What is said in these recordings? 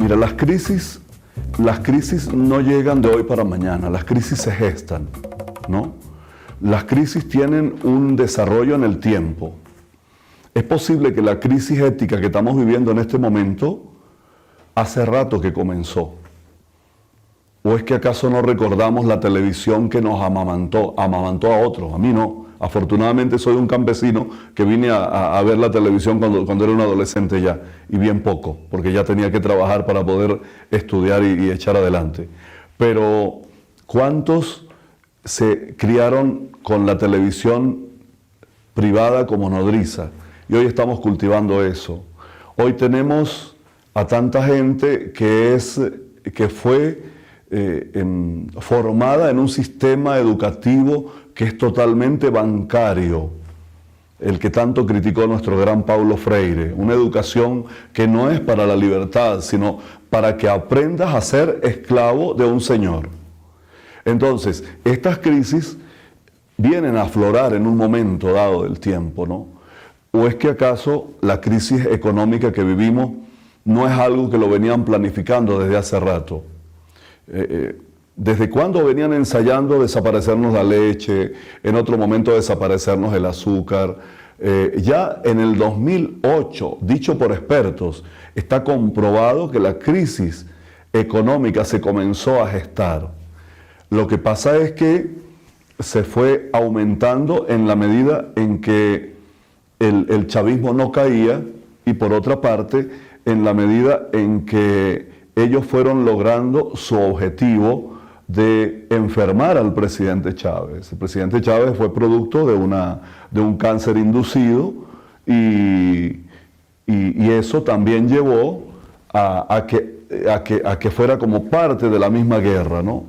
Mira, las crisis no llegan de hoy para mañana, las crisis se gestan, ¿no? Las crisis tienen un desarrollo en el tiempo. Es posible que la crisis ética que estamos viviendo en este momento hace rato que comenzó. ¿O es que acaso no recordamos la televisión que nos amamantó a otros? A mí no. Afortunadamente soy un campesino que vine a ver la televisión cuando era un adolescente ya, y bien poco, porque ya tenía que trabajar para poder estudiar y echar adelante. Pero ¿cuántos se criaron con la televisión privada como nodriza? Y hoy estamos cultivando eso. Hoy tenemos a tanta gente que fue formada en un sistema educativo que es totalmente bancario, el que tanto criticó nuestro gran Paulo Freire, una educación que no es para la libertad, sino para que aprendas a ser esclavo de un señor. Entonces, estas crisis vienen a aflorar en un momento dado del tiempo, ¿no? ¿O es que acaso la crisis económica que vivimos no es algo que lo venían planificando desde hace rato? ¿Desde cuándo venían ensayando desaparecernos la leche, en otro momento desaparecernos el azúcar? Ya en el 2008, dicho por expertos, está comprobado que la crisis económica se comenzó a gestar. Lo que pasa es que se fue aumentando en la medida en que el chavismo no caía, y por otra parte, en la medida en que ellos fueron logrando su objetivo de enfermar al presidente Chávez. El presidente Chávez fue producto de un cáncer inducido y eso también llevó a que fuera como parte de la misma guerra, ¿no?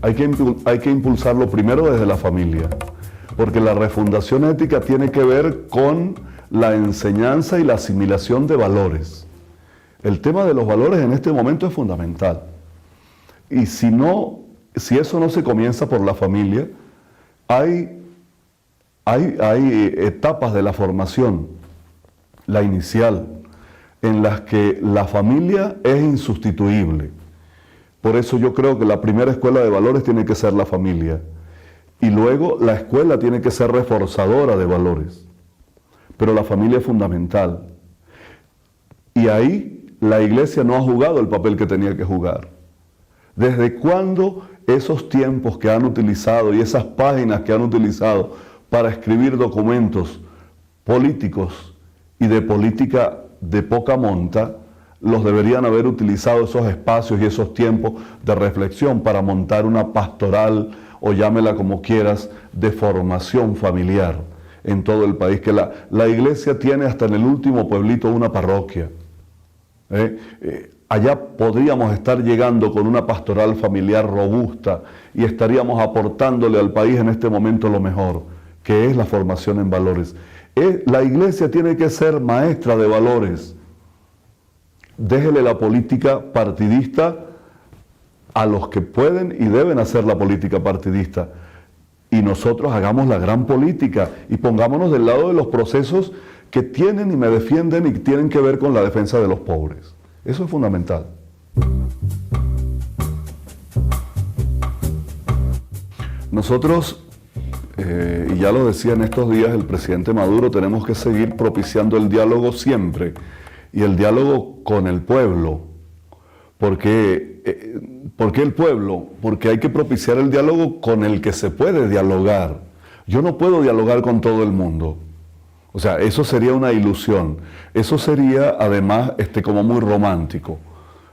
Hay que impulsarlo primero desde la familia, porque la refundación ética tiene que ver con la enseñanza y la asimilación de valores. El tema de los valores en este momento es fundamental. Y si eso no se comienza por la familia, hay etapas de la formación, la inicial, en las que la familia es insustituible. Por eso yo creo que la primera escuela de valores tiene que ser la familia. Y luego la escuela tiene que ser reforzadora de valores. Pero la familia es fundamental. Y ahí la iglesia no ha jugado el papel que tenía que jugar. ¿Desde cuándo esos tiempos que han utilizado y esas páginas que han utilizado para escribir documentos políticos y de política de poca monta, los deberían haber utilizado esos espacios y esos tiempos de reflexión para montar una pastoral, o llámela como quieras, de formación familiar en todo el país? Que la iglesia tiene hasta en el último pueblito una parroquia. Allá podríamos estar llegando con una pastoral familiar robusta y estaríamos aportándole al país en este momento lo mejor, que es la formación en valores. La iglesia tiene que ser maestra de valores. Déjele la política partidista a los que pueden y deben hacer la política partidista. Y nosotros hagamos la gran política y pongámonos del lado de los procesos que tienen y me defienden y tienen que ver con la defensa de los pobres. Eso es fundamental. Nosotros, y ya lo decía en estos días el presidente Maduro, tenemos que seguir propiciando el diálogo siempre, y el diálogo con el pueblo. ¿Por qué el pueblo? Porque hay que propiciar el diálogo con el que se puede dialogar. Yo no puedo dialogar con todo el mundo. O sea, eso sería una ilusión. Eso sería, además, como muy romántico.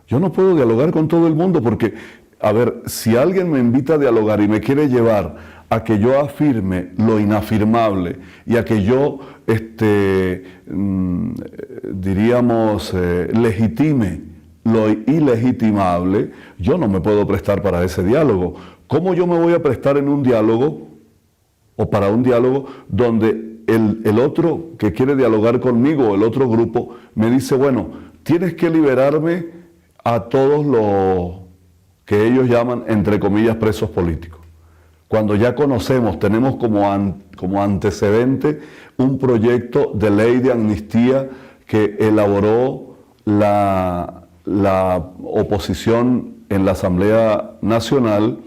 Yo no puedo dialogar con todo el mundo porque, a ver, si alguien me invita a dialogar y me quiere llevar a que yo afirme lo inafirmable y a que yo, legitime lo ilegitimable, yo no me puedo prestar para ese diálogo. ¿Cómo yo me voy a prestar en un diálogo o para un diálogo donde el otro que quiere dialogar conmigo, el otro grupo, me dice, bueno, tienes que liberarme a todos los que ellos llaman, entre comillas, presos políticos? cuando ya conocemos, tenemos como antecedente un proyecto de ley de amnistía que elaboró la oposición en la Asamblea Nacional,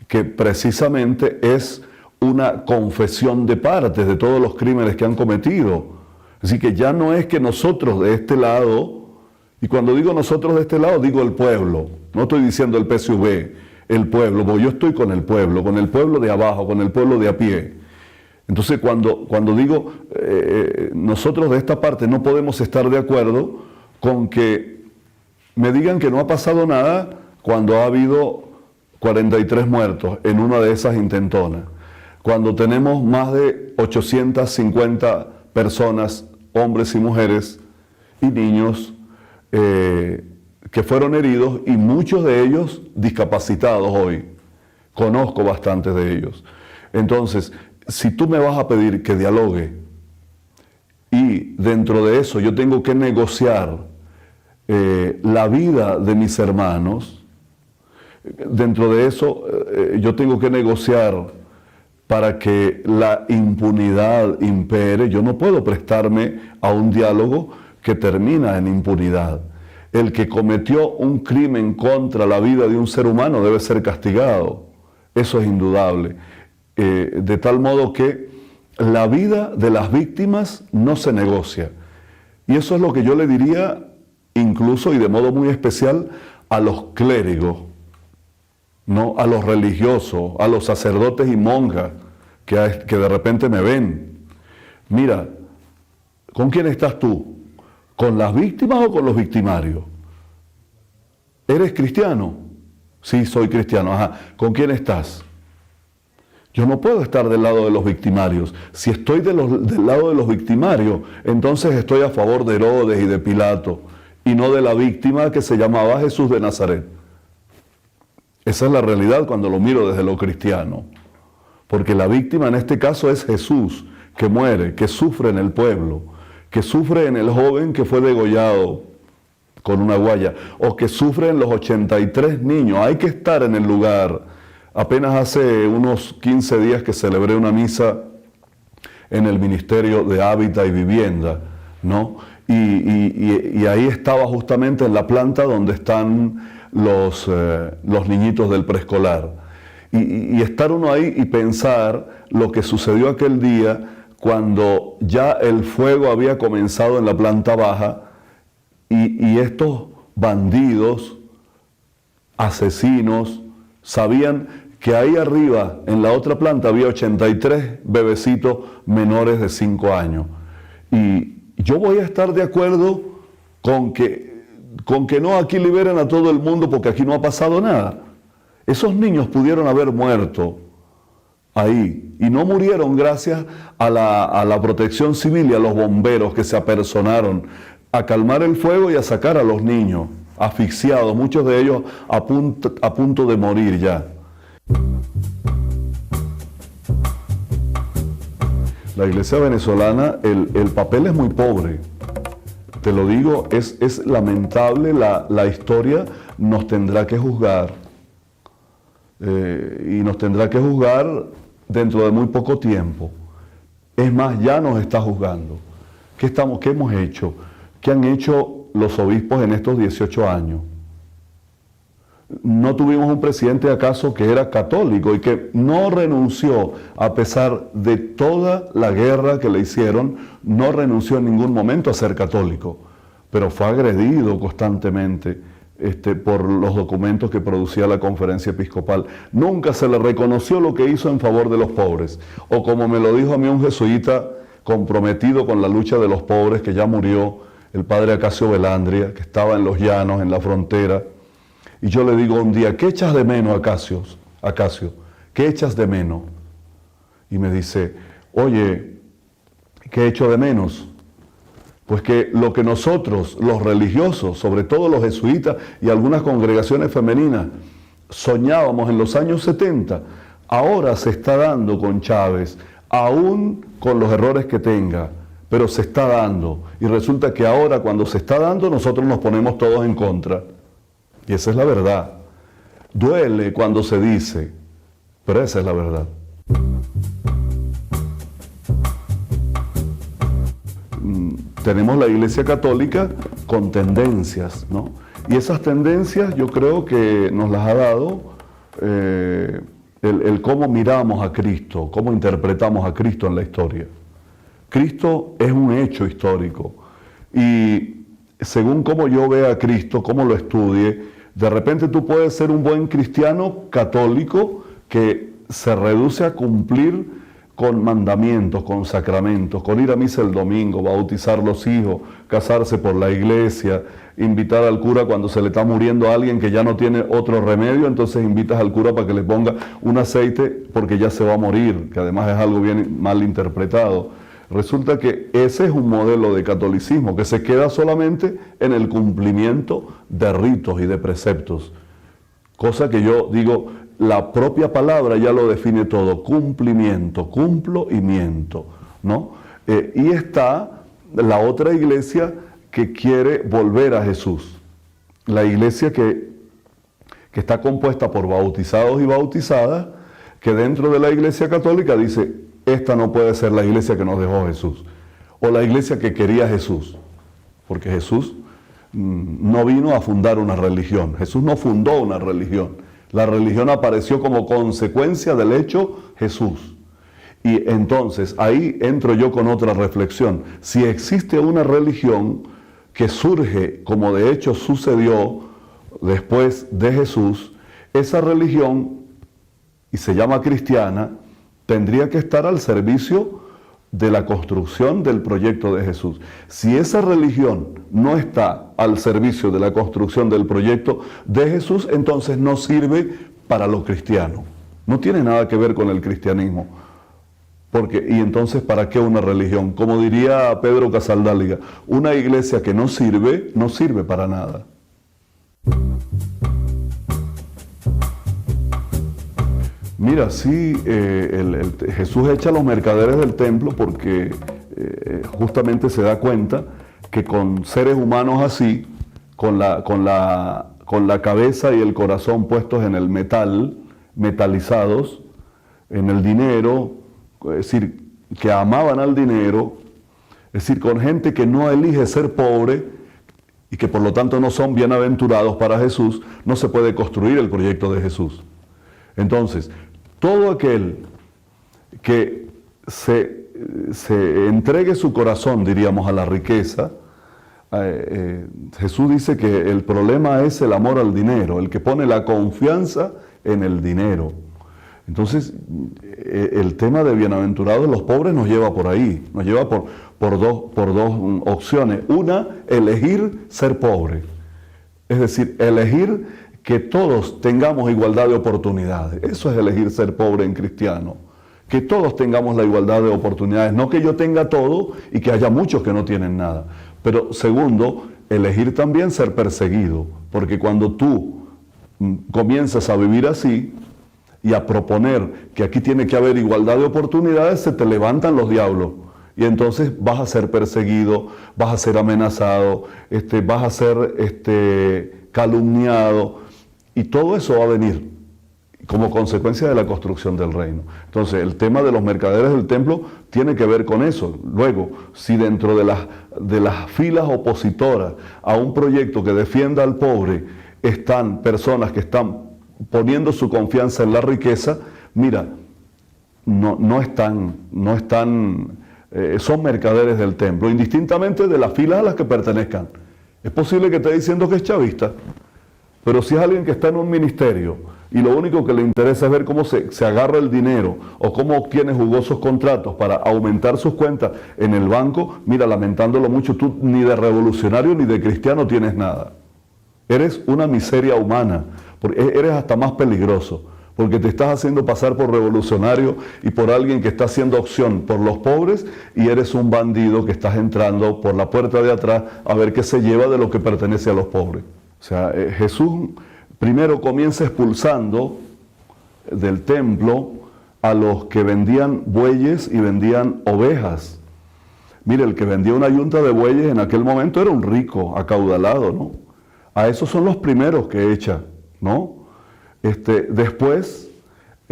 que precisamente es una confesión de partes de todos los crímenes que han cometido. Así que ya no es que nosotros de este lado, y cuando digo nosotros de este lado, digo el pueblo, no estoy diciendo el PSV, el pueblo, porque yo estoy con el pueblo de abajo, con el pueblo de a pie. Entonces cuando digo nosotros de esta parte no podemos estar de acuerdo con que me digan que no ha pasado nada cuando ha habido 43 muertos en una de esas intentonas, cuando tenemos más de 850 personas, hombres y mujeres y niños que fueron heridos, y muchos de ellos discapacitados hoy. Conozco bastantes de ellos. Entonces, si tú me vas a pedir que dialogue y dentro de eso yo tengo que negociar la vida de mis hermanos, dentro de eso yo tengo que negociar para que la impunidad impere, yo no puedo prestarme a un diálogo que termina en impunidad. El que cometió un crimen contra la vida de un ser humano debe ser castigado, eso es indudable. De tal modo que la vida de las víctimas no se negocia. Y eso es lo que yo le diría, incluso y de modo muy especial, a los clérigos, ¿no? A los religiosos, a los sacerdotes y monjas que de repente me ven. Mira, ¿con quién estás tú? ¿Con las víctimas o con los victimarios? ¿Eres cristiano? Sí, soy cristiano. Ajá. ¿Con quién estás? Yo no puedo estar del lado de los victimarios. Si estoy del lado de los victimarios, entonces estoy a favor de Herodes y de Pilato, y no de la víctima que se llamaba Jesús de Nazaret. Esa es la realidad cuando lo miro desde lo cristiano. Porque la víctima en este caso es Jesús, que muere, que sufre en el pueblo, que sufre en el joven que fue degollado con una guaya, o que sufre en los 83 niños. Hay que estar en el lugar. Apenas hace unos 15 días que celebré una misa en el Ministerio de Hábitat y Vivienda, ¿no? Y ahí estaba justamente en la planta donde están los niñitos del preescolar. Y estar uno ahí y pensar lo que sucedió aquel día cuando ya el fuego había comenzado en la planta baja y estos bandidos, asesinos, sabían que ahí arriba, en la otra planta, había 83 bebecitos menores de 5 años. Y yo voy a estar de acuerdo con que no aquí liberen a todo el mundo porque aquí no ha pasado nada. Esos niños pudieron haber muerto ahí y no murieron gracias a la protección civil y a los bomberos que se apersonaron a calmar el fuego y a sacar a los niños asfixiados, muchos de ellos a punto de morir ya. La iglesia venezolana, el papel es muy pobre. Te lo digo, es lamentable, la historia nos tendrá que juzgar. Y nos tendrá que juzgar dentro de muy poco tiempo. Es más, ya nos está juzgando. ¿Qué hemos hecho? ¿Qué han hecho los obispos en estos 18 años? ¿No tuvimos un presidente acaso que era católico y que no renunció, a pesar de toda la guerra que le hicieron, no renunció en ningún momento a ser católico, pero fue agredido constantemente por los documentos que producía la Conferencia Episcopal? Nunca se le reconoció lo que hizo en favor de los pobres, o como me lo dijo a mí un jesuita comprometido con la lucha de los pobres, que ya murió, el padre Acacio Velandria, que estaba en los llanos, en la frontera. Y yo le digo un día, ¿qué echas de menos, Acacio? ¿Qué echas de menos? Y me dice, oye, ¿qué echo de menos? Pues que lo que nosotros, los religiosos, sobre todo los jesuitas y algunas congregaciones femeninas, soñábamos en los años 70, ahora se está dando con Chávez, aún con los errores que tenga, pero se está dando. Y resulta que ahora, cuando se está dando, nosotros nos ponemos todos en contra. Y esa es la verdad. Duele cuando se dice, Pero esa es la verdad. Tenemos la Iglesia Católica con tendencias, ¿no? Y esas tendencias yo creo que nos las ha dado el cómo miramos a Cristo, cómo interpretamos a Cristo en la historia. Cristo es un hecho histórico y según cómo yo vea a Cristo, cómo lo estudie, de repente tú puedes ser un buen cristiano católico que se reduce a cumplir con mandamientos, con sacramentos, con ir a misa el domingo, bautizar los hijos, casarse por la iglesia, invitar al cura cuando se le está muriendo a alguien que ya no tiene otro remedio, entonces invitas al cura para que le ponga un aceite porque ya se va a morir, que además es algo bien mal interpretado. Resulta que ese es un modelo de catolicismo que se queda solamente en el cumplimiento de ritos y de preceptos. Cosa que yo digo, la propia palabra ya lo define todo, cumplimiento, cumplo y miento, ¿no? Y está la otra iglesia que quiere volver a Jesús. La iglesia que está compuesta por bautizados y bautizadas, que dentro de la iglesia católica dice, esta no puede ser la iglesia que nos dejó Jesús, o la iglesia que quería Jesús, porque Jesús no vino a fundar una religión, Jesús no fundó una religión, la religión apareció como consecuencia del hecho Jesús. Y entonces ahí entro yo con otra reflexión, si existe una religión que surge como de hecho sucedió después de Jesús, esa religión, y se llama cristiana, tendría que estar al servicio de la construcción del proyecto de Jesús. Si esa religión no está al servicio de la construcción del proyecto de Jesús, entonces no sirve para lo cristiano. No tiene nada que ver con el cristianismo. Y entonces, ¿para qué una religión? Como diría Pedro Casaldáliga, una iglesia que no sirve, no sirve para nada. Mira, sí, Jesús echa a los mercaderes del templo porque justamente se da cuenta que con seres humanos así, con la cabeza y el corazón puestos en el metal, metalizados, en el dinero, es decir, que amaban al dinero, es decir, con gente que no elige ser pobre y que por lo tanto no son bienaventurados para Jesús, no se puede construir el proyecto de Jesús. Entonces, todo aquel que se entregue su corazón, diríamos, a la riqueza, Jesús dice que el problema es el amor al dinero, el que pone la confianza en el dinero. Entonces, el tema de bienaventurados los pobres nos lleva por ahí, nos lleva por dos opciones. Una, elegir ser pobre, es decir, elegir que todos tengamos igualdad de oportunidades. Eso es elegir ser pobre en cristiano. Que todos tengamos la igualdad de oportunidades. No que yo tenga todo y que haya muchos que no tienen nada. Pero segundo, elegir también ser perseguido. Porque cuando tú comienzas a vivir así y a proponer que aquí tiene que haber igualdad de oportunidades, se te levantan los diablos. Y entonces vas a ser perseguido, vas a ser amenazado, vas a ser calumniado. Y todo eso va a venir como consecuencia de la construcción del reino. Entonces, el tema de los mercaderes del templo tiene que ver con eso. Luego, si dentro de las filas opositoras a un proyecto que defienda al pobre están personas que están poniendo su confianza en la riqueza, mira, son mercaderes del templo, indistintamente de las filas a las que pertenezcan. Es posible que esté diciendo que es chavista, pero si es alguien que está en un ministerio y lo único que le interesa es ver cómo se agarra el dinero o cómo obtiene jugosos contratos para aumentar sus cuentas en el banco, mira, lamentándolo mucho, tú ni de revolucionario ni de cristiano tienes nada. Eres una miseria humana, eres hasta más peligroso, porque te estás haciendo pasar por revolucionario y por alguien que está haciendo opción por los pobres y eres un bandido que estás entrando por la puerta de atrás a ver qué se lleva de lo que pertenece a los pobres. O sea, Jesús primero comienza expulsando del templo a los que vendían bueyes y vendían ovejas. Mire, el que vendía una yunta de bueyes en aquel momento era un rico, acaudalado, ¿no? A esos son los primeros que echa, ¿no? Después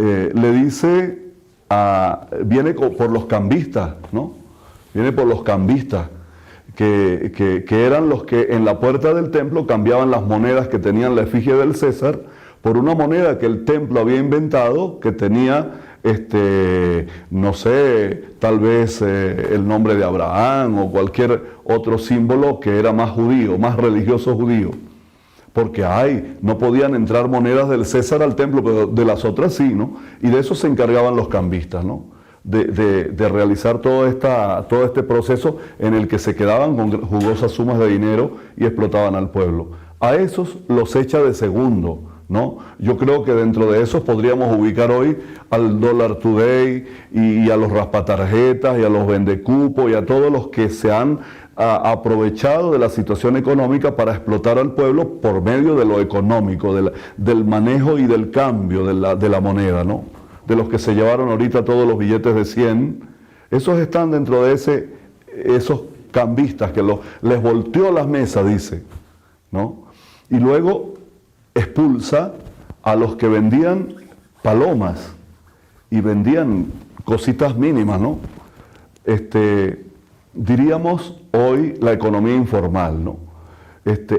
le dice, viene por los cambistas, ¿no? Viene por los cambistas, que eran los que en la puerta del templo cambiaban las monedas que tenían la efigie del César por una moneda que el templo había inventado, que tenía, no sé, tal vez el nombre de Abraham o cualquier otro símbolo que era más judío, más religioso judío. Porque no podían entrar monedas del César al templo, pero de las otras sí, ¿no? Y de eso se encargaban los cambistas, ¿no? De realizar todo este proceso en el que se quedaban con jugosas sumas de dinero y explotaban al pueblo. A esos los echa de segundo, ¿no? Yo creo que dentro de esos podríamos ubicar hoy al Dollar Today y a los raspatarjetas y a los vendecupos y a todos los que se han aprovechado de la situación económica para explotar al pueblo por medio de lo económico, del manejo y del cambio de la moneda, ¿no? De los que se llevaron ahorita todos los billetes de 100, esos están dentro de esos cambistas que les volteó las mesas, dice, ¿no? Y luego expulsa a los que vendían palomas y vendían cositas mínimas, ¿no? Diríamos hoy la economía informal, ¿no?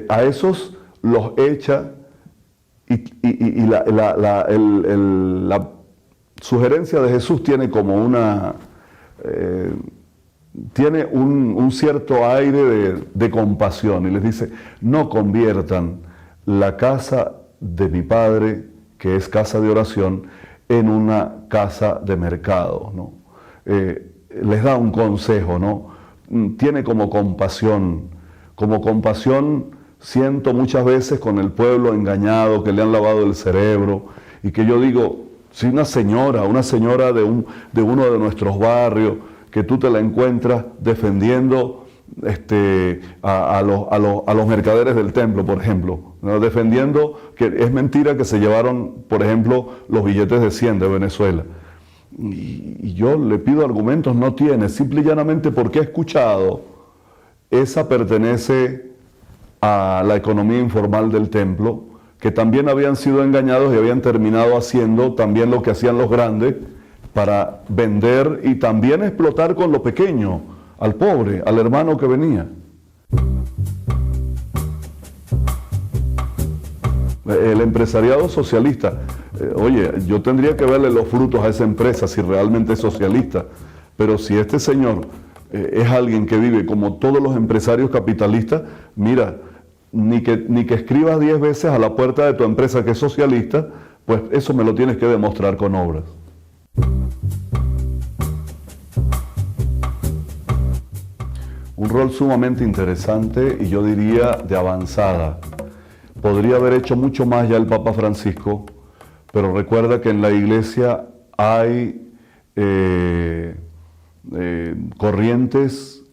A esos los echa y la sugerencia de Jesús tiene como tiene un cierto aire de compasión y les dice, no conviertan la casa de mi Padre, que es casa de oración, en una casa de mercado, ¿no? Les da un consejo, ¿no? Tiene como compasión siento muchas veces con el pueblo engañado, que le han lavado el cerebro, y que yo digo, si una señora de uno de nuestros barrios, que tú te la encuentras defendiendo a los mercaderes del templo, por ejemplo, ¿no? Defendiendo que es mentira que se llevaron, por ejemplo, los billetes de 100 de Venezuela. Y yo le pido argumentos, no tiene, simple y llanamente porque he escuchado, esa pertenece a la economía informal del templo, que también habían sido engañados y habían terminado haciendo también lo que hacían los grandes para vender y también explotar con lo pequeño, al pobre, al hermano que venía. El empresariado socialista, oye, yo tendría que verle los frutos a esa empresa si realmente es socialista, pero si este señor es alguien que vive como todos los empresarios capitalistas, mira, ni que escribas 10 veces a la puerta de tu empresa que es socialista, pues eso me lo tienes que demostrar con obras. Un rol sumamente interesante y yo diría de avanzada. Podría haber hecho mucho más ya el Papa Francisco, pero recuerda que en la Iglesia hay corrientes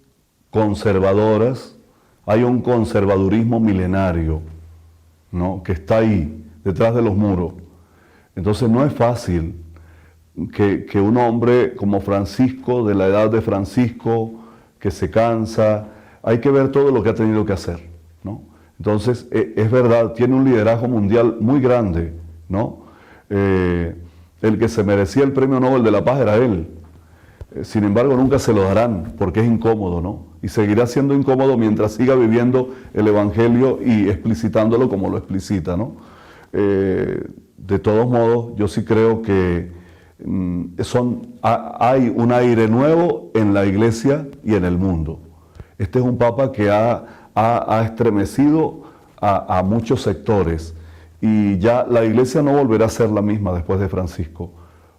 conservadoras, hay un conservadurismo milenario, ¿no? Que está ahí, detrás de los muros. Entonces no es fácil que un hombre como Francisco, de la edad de Francisco, que se cansa, hay que ver todo lo que ha tenido que hacer, ¿no? Entonces, es verdad, tiene un liderazgo mundial muy grande, ¿no? El que se merecía el Premio Nobel de la Paz era él. Sin embargo, nunca se lo darán porque es incómodo, ¿no? Y seguirá siendo incómodo mientras siga viviendo el Evangelio y explicitándolo como lo explicita, ¿no? De todos modos, yo sí creo que hay un aire nuevo en la Iglesia y en el mundo. Este es un Papa que ha estremecido a muchos sectores y ya la Iglesia no volverá a ser la misma después de Francisco.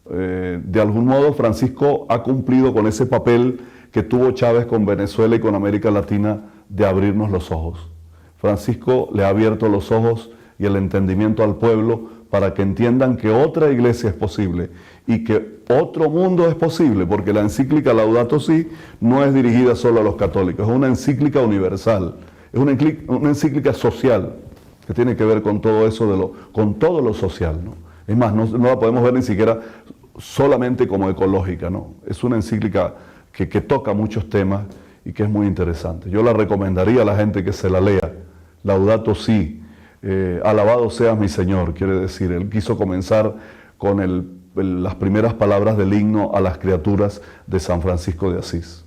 De algún modo Francisco ha cumplido con ese papel que tuvo Chávez con Venezuela y con América Latina de abrirnos los ojos. Francisco le ha abierto los ojos y el entendimiento al pueblo para que entiendan que otra iglesia es posible y que otro mundo es posible, porque la encíclica Laudato Si no es dirigida solo a los católicos, es una encíclica universal, es una encíclica social que tiene que ver con todo eso, con todo lo social, ¿no? Es más, no la podemos ver ni siquiera solamente como ecológica, ¿no? Es una encíclica que toca muchos temas y que es muy interesante. Yo la recomendaría a la gente que se la lea. Laudato Si, alabado seas mi Señor, quiere decir, él quiso comenzar con el las primeras palabras del himno a las criaturas de San Francisco de Asís.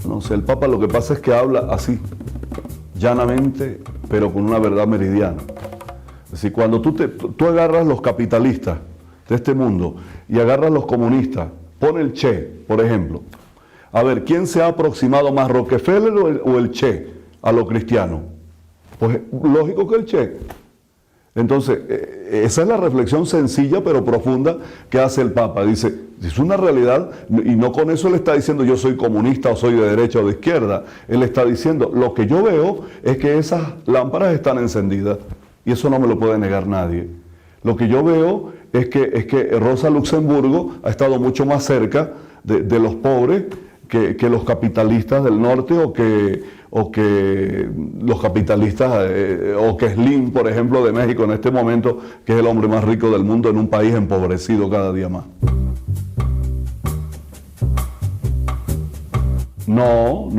No sé, el Papa lo que pasa es que habla así, llanamente, pero con una verdad meridiana. Es decir, cuando tú agarras los capitalistas de este mundo y agarras los comunistas, pon el Che, por ejemplo. A ver, ¿quién se ha aproximado más, Rockefeller o el Che a lo cristiano? Pues lógico que el Che. Entonces, esa es la reflexión sencilla pero profunda que hace el Papa. Dice, es una realidad, y no con eso él está diciendo yo soy comunista o soy de derecha o de izquierda. Él está diciendo, lo que yo veo es que esas lámparas están encendidas, y eso no me lo puede negar nadie. Lo que yo veo es que Rosa Luxemburgo ha estado mucho más cerca de los pobres que los capitalistas del norte o que los capitalistas o que Slim, por ejemplo, de México en este momento, que es el hombre más rico del mundo en un país empobrecido cada día más. No.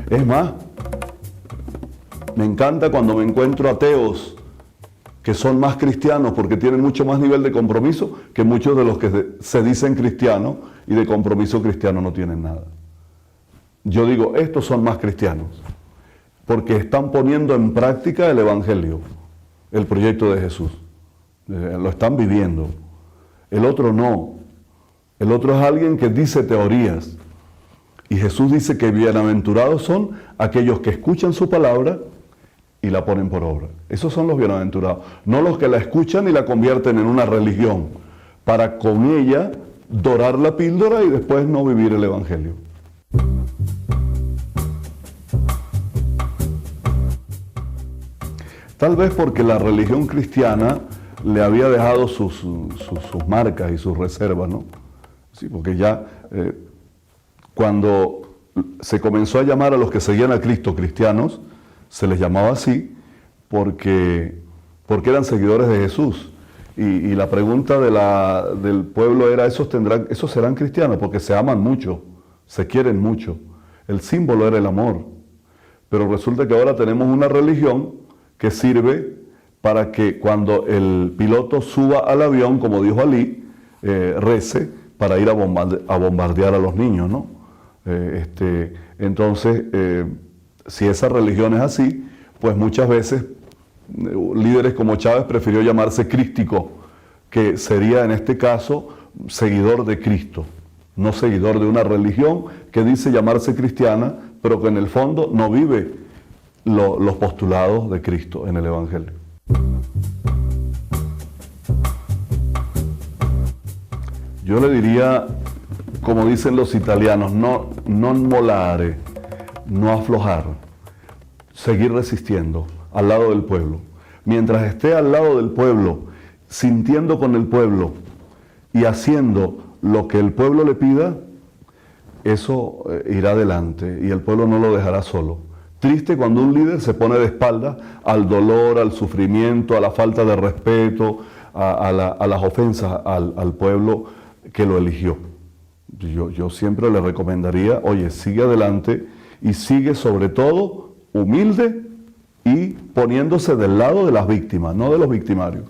Es más, me encanta cuando me encuentro ateos que son más cristianos porque tienen mucho más nivel de compromiso que muchos de los que se dicen cristianos y de compromiso cristiano no tienen nada. Yo digo, estos son más cristianos porque están poniendo en práctica el Evangelio, el proyecto de Jesús. Lo están viviendo. El otro no. El otro es alguien que dice teorías. Y Jesús dice que bienaventurados son aquellos que escuchan su palabra y la ponen por obra. Esos son los bienaventurados. No los que la escuchan y la convierten en una religión para con ella dorar la píldora y después no vivir el Evangelio. Tal vez porque la religión cristiana le había dejado sus marcas y sus reservas, ¿no? Sí, porque ya cuando se comenzó a llamar a los que seguían a Cristo cristianos, se les llamaba así porque eran seguidores de Jesús. Y la pregunta del pueblo era, ¿esos serán cristianos? Porque se aman mucho, se quieren mucho. El símbolo era el amor. Pero resulta que ahora tenemos una religión que sirve para que cuando el piloto suba al avión, como dijo Ali, rece para ir a bombardear a los niños, ¿no? Entonces, si esa religión es así, pues muchas veces líderes como Chávez prefirió llamarse crístico, que sería en este caso seguidor de Cristo, no seguidor de una religión que dice llamarse cristiana, pero que en el fondo no vive los postulados de Cristo en el Evangelio. Yo le diría, como dicen los italianos, non mollare, no aflojar, seguir resistiendo al lado del pueblo. Mientras esté al lado del pueblo, sintiendo con el pueblo y haciendo lo que el pueblo le pida, eso irá adelante y el pueblo no lo dejará solo. Triste cuando un líder se pone de espaldas al dolor, al sufrimiento, a la falta de respeto, a las ofensas al pueblo que lo eligió. Yo siempre le recomendaría, oye, sigue adelante y sigue sobre todo humilde y poniéndose del lado de las víctimas, no de los victimarios.